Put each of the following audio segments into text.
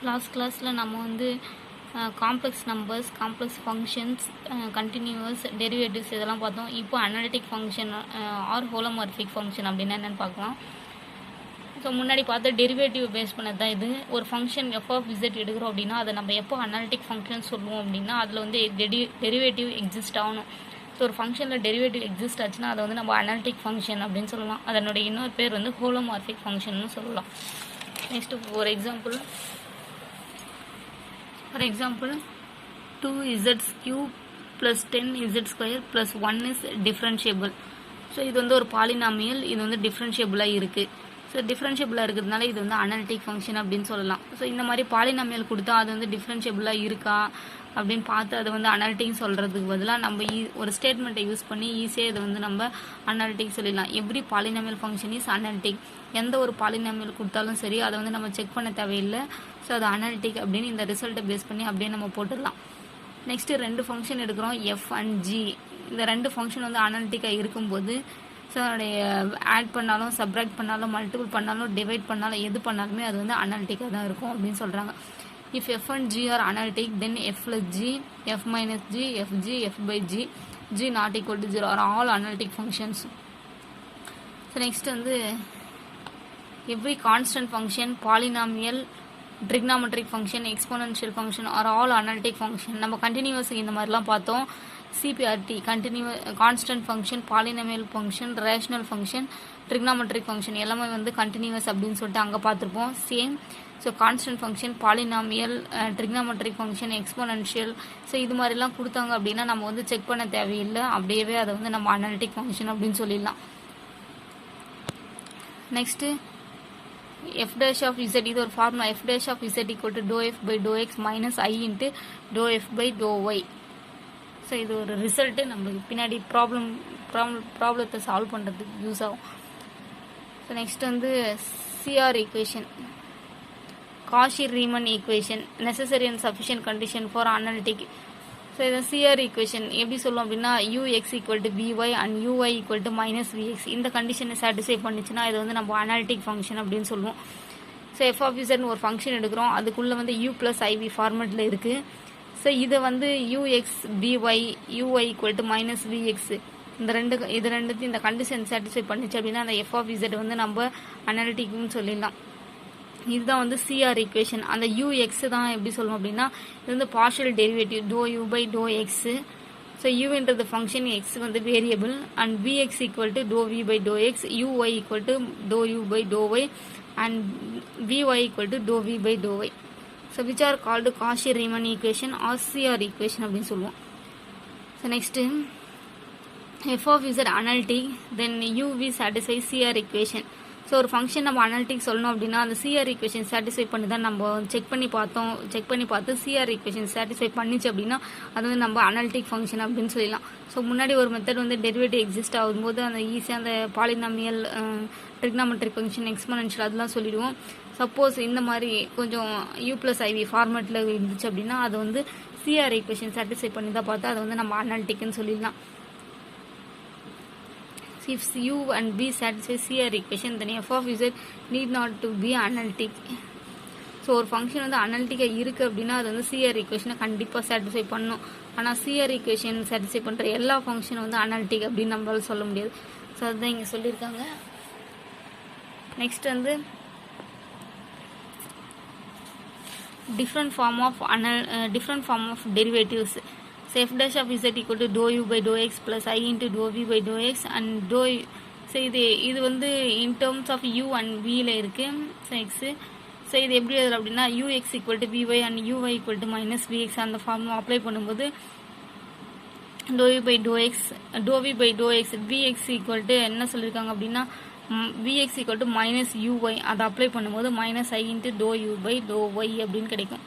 Last கிளாஸில் நம்ம வந்து complex numbers, complex functions, continuous, derivatives இதெல்லாம் பார்த்தோம். இப்போ அனாலிட்டிக் ஃபங்க்ஷன் ஆர் ஹோலோமார்பிக் ஃபங்க்ஷன் அப்படின்னா என்னென்னு பார்க்கலாம். ஸோ முன்னாடி பார்த்து டெரிவேட்டிவ் பேஸ் பண்ணது தான் இது. ஒரு ஃபங்க்ஷன் எஃப் ஆஃப் இசட் எடுக்கிறோம் அப்படின்னா அதை நம்ம எப்போ அனாலிட்டிக் ஃபங்க்ஷன் சொல்லுவோம் அப்படின்னா அதில் வந்து டெரிவேட்டிவ் எக்ஸிஸ்ட் ஆகணும். ஸோ ஒரு ஃபங்க்ஷனில் டெரிவேட்டிவ் எக்ஸிஸ்ட் ஆச்சுன்னா அதை வந்து நம்ம அனாலிட்டிக் ஃபங்க்ஷன் அப்படின்னு சொல்லலாம். அதனுடைய இன்னொரு பேர் வந்து ஹோலோமார்பிக் ஃபங்க்ஷன் சொல்லலாம். நெக்ஸ்ட்டு ஒரு example. For example, 2z cube plus 10z square plus 1 is differentiable. So இது வந்து ஒரு பாலினாமியல், இது வந்து டிஃப்ரென்ஷியபிளாக இருக்குது. ஸோ டிஃப்ரென்ஷியபிளாக இருக்கிறதுனால இது வந்து அனாலிட்டிக் ஃபங்க்ஷன் அப்படின்னு சொல்லலாம். ஸோ இந்த மாதிரி பாலினாமியல் கொடுத்தா அது வந்து டிஃப்ரென்ஷியபிளாக இருக்கா அப்படின்னு பார்த்து அதை வந்து அனாலிட்டிக் சொல்கிறதுக்கு பதிலாக நம்ம ஒரு ஸ்டேட்மெண்ட்டை யூஸ் பண்ணி ஈஸியாக இதை வந்து நம்ம அனாலிட்டிக் சொல்லிடலாம். Every polynomial function is analytic. எந்த ஒரு பாலினாமியல் கொடுத்தாலும் சரி அதை வந்து நம்ம செக் பண்ண தேவையில்லை. ஸோ அது அனாலிட்டிக் அப்படின்னு இந்த ரிசல்ட்டை பேஸ் பண்ணி அப்படியே நம்ம போட்டுடலாம். நெக்ஸ்ட்டு 2 ஃபங்க்ஷன் எடுக்கிறோம், எஃப் அண்ட் ஜி. இந்த 2 ஃபங்க்ஷன் வந்து அனாலிட்டிக்காக இருக்கும்போது ஸோ அதோடைய ஆட் பண்ணாலும், சப்ராக்ட் பண்ணாலும், மல்டிபிள் பண்ணாலும், டிவைட் பண்ணாலும், எது பண்ணாலுமே அது வந்து அனாலிட்டிக்காக தான் இருக்கும் அப்படின்னு சொல்கிறாங்க. If f and g are analytic then f plus g, f minus g, f g, f by g, g not equal to 0 are all analytic functions. So next வந்து every constant function, polynomial, trigonometric function, exponential function are all analytic function. நம்ம continuous இந்த மாதிரிலாம் பார்த்தோம். சிபிஆர்டி constant function, polynomial function, rational function, trigonometric function எல்லாமே வந்து continuous அப்படின்னு சொல்லிட்டு அங்கே பார்த்துருப்போம். Same. So constant function, polynomial, trigonometric function, exponential, so இது மாதிரிலாம் கொடுத்தாங்க அப்படின்னா நம்ம வந்து செக் பண்ண தேவையில்லை. அப்படியே அதை வந்து நம்ம அனாலிட்டிக் ஃபங்க்ஷன் அப்படின்னு சொல்லிடலாம். Next f dash of z, இது ஒரு formula. f dash of z equal to dou f by dou x minus I into dou f by dou y. So இது ஒரு ரிசல்ட்டு நம்மளுக்கு பின்னாடி ப்ராப்ளத்தை சால்வ் பண்ணுறதுக்கு யூஸ் ஆகும். ஸோ நெக்ஸ்ட் வந்து CR equation, Cauchy-Riemann equation, necessary and sufficient condition for analytic. So இதை CR equation எப்படி சொல்லுவோம் அப்படின்னா ux equal to by and uy equal to minus vx. இந்த கண்டிஷனை சாட்டிஸ்ஃபை பண்ணிச்சுன்னா இது வந்து நம்ம அனாலிட்டிக் ஃபங்க்ஷன் அப்படின்னு சொல்லுவோம். ஸோ எஃப் ஆஃப் இசட்னு ஒரு ஃபங்க்ஷன் எடுக்கிறோம், அதுக்குள்ளே வந்து u ப்ளஸ் iv ஃபார்மெட்டில் இருக்குது. ஸோ இதை வந்து ux by uy equal to minus vx இது ரெண்டுத்தையும் இந்த கண்டிஷன் சாட்டிஸ்ஃபை பண்ணிச்சு அப்படின்னா அந்த எஃப் ஆஃப் இசட் வந்து நம்ம அனாலிட்டிக்னு சொல்லிடலாம். இதுதான் வந்து சிஆர் ஈக்குவேஷன். அந்த யூஎக்ஸ் தான் எப்படி சொல்லுவோம் அப்படின்னா இது வந்து partial derivative doe you by to x. So யூன்றது ஃபங்க்ஷன், எக்ஸ் வந்து variable, and V X equal to to we by to X, U Y equal to doe you by to Y, and V Y equal to to we by to Y. So which are called Cauchy Riemann equation or CR equation அப்படின்னு சொல்லுவோம். So next F of Z analytic then we satisfy CR equation. So ஒரு function நம்ம analytic சொல்லணும் அப்படின்னா அந்த CR equation satisfy பண்ணி தான் நம்ம செக் பண்ணி பார்த்து சிஆர் ஈக்குவேஷன் சாட்டிஸ்ஃபை பண்ணிச்சு அப்படின்னா அது வந்து நம்ம அனாலிட்டிக் ஃபங்க்ஷன் அப்படின்னு சொல்லலாம். ஸோ முன்னாடி ஒரு மெத்தட் வந்து டெரிவேட்டிவ் எக்ஸிஸ்ட் ஆகும்போது அந்த ஈஸியாக அந்த பாலினாமியல், ட்ரிக்னாமெட்ரிக் ஃபங்க்ஷன், எக்ஸ்போனன்ஷியல் அதெல்லாம் சொல்லிடுவோம். சப்போஸ் இந்த மாதிரி கொஞ்சம் u ப்ளஸ் iv ஃபார்மேட்டில் இருந்துச்சு அப்படின்னா அது வந்து சிஆர் ஈக்குவேஷன் சாட்டிஸ்ஃபை பண்ணி தான் பார்த்து அதை வந்து நம்ம அனாலிட்டிக்னு சொல்லிடலாம். If u and b satisfy CR equation then f of z need not to be analytic. So ஒரு ஃபங்க்ஷன் வந்து அனாலிட்டிக்காக இருக்குது அப்படின்னா அது வந்து சிஆர் ஈக்குவேஷனை கண்டிப்பாக சாட்டிஸ்ஃபை பண்ணணும். ஆனால் சிஆர் ஈக்குவேஷன் சாட்டிஸ்ஃபை பண்ணுற எல்லா ஃபங்க்ஷனும் வந்து அனாலிட்டிக் அப்படின்னு நம்மளால சொல்ல முடியாது. ஸோ அதுதான் இங்கே சொல்லியிருக்காங்க. நெக்ஸ்ட் வந்து different form of derivatives. So f dash of z equal to dou u by dou x plus I into dou v by dou x and dou. So இது வந்து in terms of u and vல இருக்கு. So x. So இது எப்படி எழுதுறது அப்படின்னா ux equal to vy and uy equal to minus vx அந்த formula apply பண்ணும்போது dou u by dou x, dou v by dou x, vx equal to என்ன சொல்லியிருக்காங்க அப்படின்னா vx equal to minus uy அதை அப்ளை பண்ணும்போது minus I into dou u by dou y அப்படின்னு கிடைக்கும்.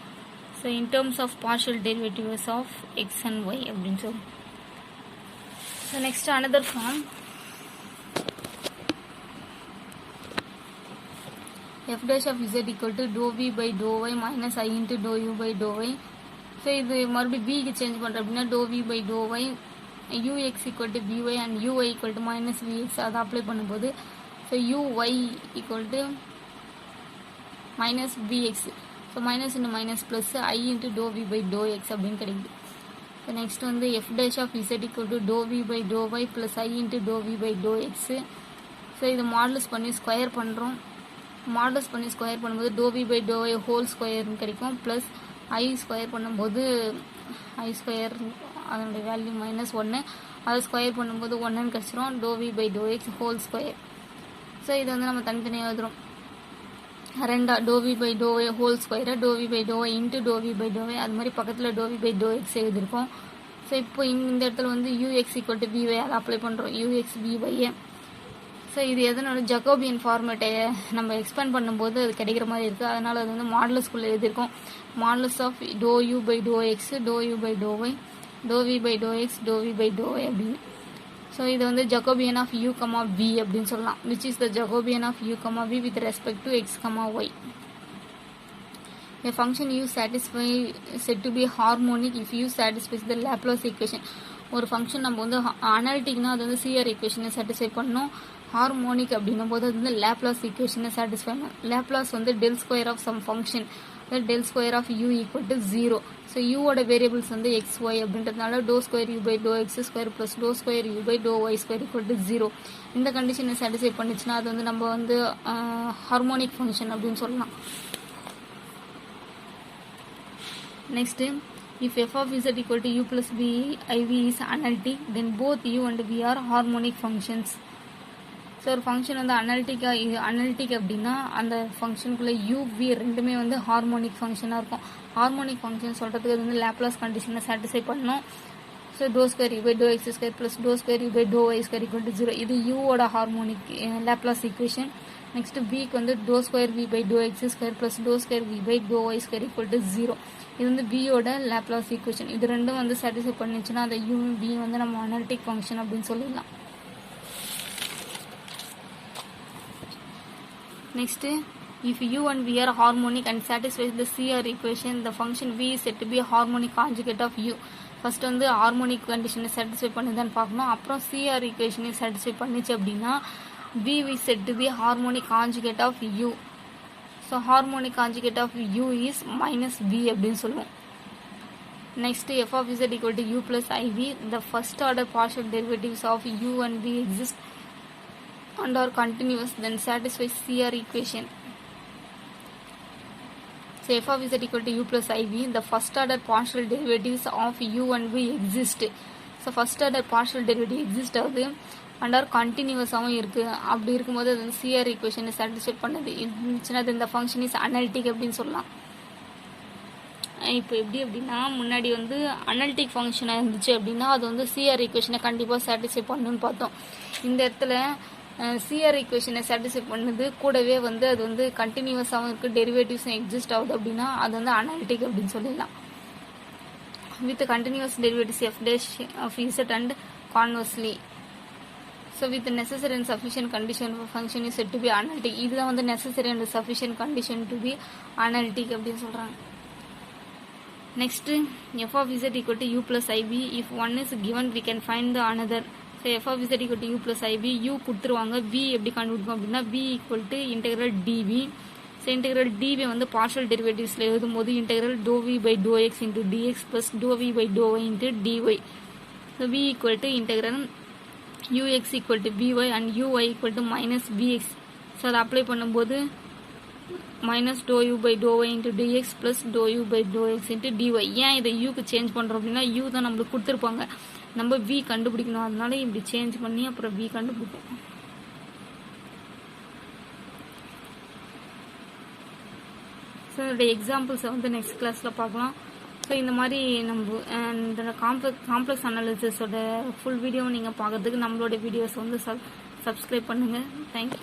So in terms of partial derivatives of x and y அப்படின்னு சொல்லுவோம். So next another form, f dash of z equal to dou v by dou y minus I into dou u by dou y. So இது மறுபடியும் vக்கு change பண்ணுறோம் அப்படின்னா dou v by dou y, ux equal to vy and uy equal to minus vx அதை apply பண்ணும்போது so uy equal to minus vx. So minus into minus plus i into to we by to x அப்படின்னு கிடைக்குது. So next வந்து f dash of z equal to to we by to y plus i into to we by to x. So இது modulus பண்ணி square பண்ணுறோம். Modulus பண்ணி square பண்ணும்போது doh we by to Y whole ஸ்கொயர்னு கிடைக்கும். Plus ஐ square பண்ணும்போது ஐ square அதனுடைய value -1, அதை ஸ்கொயர் பண்ணும்போது 1ன்னு கிடச்சிரும். Doe we by to X whole square. So இது வந்து நம்ம தனித்தனியாக எழுதுகிறோம். ரெண்டா doe we by to Y whole ஸ்கொயரை doe we by to Y into to we by to Y, அது மாதிரி பக்கத்தில் doe we by to X எழுதியிருக்கோம். ஸோ இப்போ இந்த இடத்துல வந்து யூஎக்ஸ் ஈக்குவல் டு பிஒய் அதை அப்ளை பண்ணுறோம். யூஎக்ஸ் பிஒய்யை. ஸோ இது எதனால ஜக்கோபியன் ஃபார்மேட்டை நம்ம எக்ஸ்பேண்ட் பண்ணும்போது அது கிடைக்கிற மாதிரி இருக்குது. அதனால் அது வந்து மாடலஸ்குள்ளே எழுதியிருக்கோம். Modulus of doh you by to x doh you by to y doh we by to x doh we by to y அப்படின்னு. ஸோ இது வந்து Jacobian of u comma v அப்படின்னு சொல்லலாம். Which is the Jacobian of u comma v with respect to x comma y. A function u satisfy said to be harmonic if u satisfies the Laplace equation. ஒரு function நம்ம வந்து அனாலிட்டிக்னா அது வந்து CR ஈக்குவேஷனை satisfy பண்ணணும். Harmonic அப்படின்னும் போது அது வந்து லேப்லாஸ் ஈக்குவேஷனை சாட்டிஸ்ஃபை பண்ணணும். லேப்லாஸ் வந்து del square of some function, del square of U equal to 0. So யூவோட வேரியபிள்ஸ் வந்து எக்ஸ் ஒய் அப்படின்றதுனால doe square you by to X square plus to square you by to Y square equal to 0. இந்த கண்டிஷனை satisfy பண்ணிச்சுன்னா அது வந்து நம்ம வந்து harmonic function அப்படின்னு சொல்லலாம். Next if f of z equal to u plus b iv is analytic, then both u and v are harmonic functions. So ஒரு function வந்து அனாலிட்டிக் அப்படின்னா அந்த ஃபங்க்ஷனுக்குள்ளே u v ரெண்டுமே வந்து ஹார்மோனிக் ஃபங்க்ஷனாக இருக்கும். ஹார்மோனிக் ஃபங்க்ஷன் சொல்கிறதுக்கு அது வந்து லேப்லாஸ் கண்டிஷனை சாட்டிஸ்ஃபை பண்ணணும். So doh square you by to X square plus to square you by to Y square equal to 0. இது யூவோட ஹார்மோனிக் லேப்லாஸ் ஈக்குவேஷன். நெக்ஸ்ட்டு பிக்கு வந்து doh square v by to X square plus to square v by to Y square equal to 0. இது வந்து பியோட Laplace equation. இது ரெண்டும் வந்து சாட்டிஸ்ஃபை பண்ணிச்சுன்னா அந்த யூ பி வந்து நம்ம அனாலிட்டிக் ஃபங்க்ஷன் அப்படின்னு சொல்லிடலாம். Next if u and v are harmonic and satisfies the CR equation the function v is said to be harmonic conjugate of u. First வந்து harmonic கண்டிஷனை சாட்டிஸ்ஃபை பண்ணுதான்னு பார்க்கணும். அப்புறம் சிஆர் ஈக்குவேஷனை சாட்டிஸ்ஃபை பண்ணிச்சு அப்படின்னா v is said to be harmonic conjugate of u. So harmonic conjugate of u is minus v அப்படின்னு சொல்லுவோம். Next f of z equal to u plus i v. The first order partial derivatives of u and v exist and are continuous, then satisfies CR equation. So f of z equal to u plus iv. The first order partial derivatives of u and v exist. So first order partial derivative exist ஆகுது and are continuous-ஆகவும் இருக்குது. அப்படி இருக்கும்போது அது CR equation satisfy பண்ணுது. இருந்துச்சுன்னா இந்த function is analytic அப்படின்னு சொல்லலாம். இப்போ எப்படி அப்படின்னா முன்னாடி வந்து அனாலிட்டிக் ஃபங்க்ஷனாக இருந்துச்சு அப்படின்னா அது வந்து சிஆர் ஈக்குவேஷனை கண்டிப்பாக சாட்டிஸ்ஃபை பண்ணணும்னு பார்த்தோம். இந்த இடத்துல சிஆர் ஈக்குவேஷனை சாட்டிஸ்ஃபை பண்ணுது கூடவே வந்து அது வந்து கண்டினியூஸாகவும் இருக்குது, டெரிவேட்டிவ்ஸும் எக்ஸிஸ்ட் ஆகுது அப்படின்னா அது வந்து அனாலிட்டிக் அப்படின்னு சொல்லிடலாம். With continuous derivatives f dash of z and conversely. So with necessary and sufficient condition function is said to be analytic. இதுதான் வந்து necessary and sufficient condition to be analytic அப்படின்னு சொல்கிறாங்க. Next F of z equal to u plus i p. If one is given we can find the another. So f of z equal to u plus i p. U கொடுத்துருவாங்க, v எப்படி கண்டுபிடிக்கும் அப்படின்னா we equal to integral d v. So integral d v வந்து partial டெரிவேட்டிவ்ஸில் எழுதும்போது integral doh we by to x into d x plus doh we by to Y into d y. So v equal to integral u x equal to p y and u y equal to minus p x. So அதை apply பண்ணும்போது minus doh you by to Y into d x plus doh you by to x into d y. ஏன் இதை யூக்கு change பண்ணுறோம் அப்படின்னா you தான் நம்மளுக்கு கொடுத்துருப்பாங்க, நம்ம வி கண்டுபிடிக்கணும், அதனால இப்படி சேஞ்ச் பண்ணி அப்புறம் வி கண்டுபிடிப்போம். ஸோ இதோடைய எக்ஸாம்பிள்ஸை வந்து நெக்ஸ்ட் கிளாஸில் பார்க்கலாம். ஸோ இந்த மாதிரி நம்ம இந்த காம்ப்ளெக்ஸ் அனாலிசிஸோட ஃபுல் வீடியோவை நீங்கள் பார்க்கறதுக்கு நம்மளோட வீடியோஸை வந்து சப்ஸ்கிரைப் பண்ணுங்கள். தேங்க்யூ.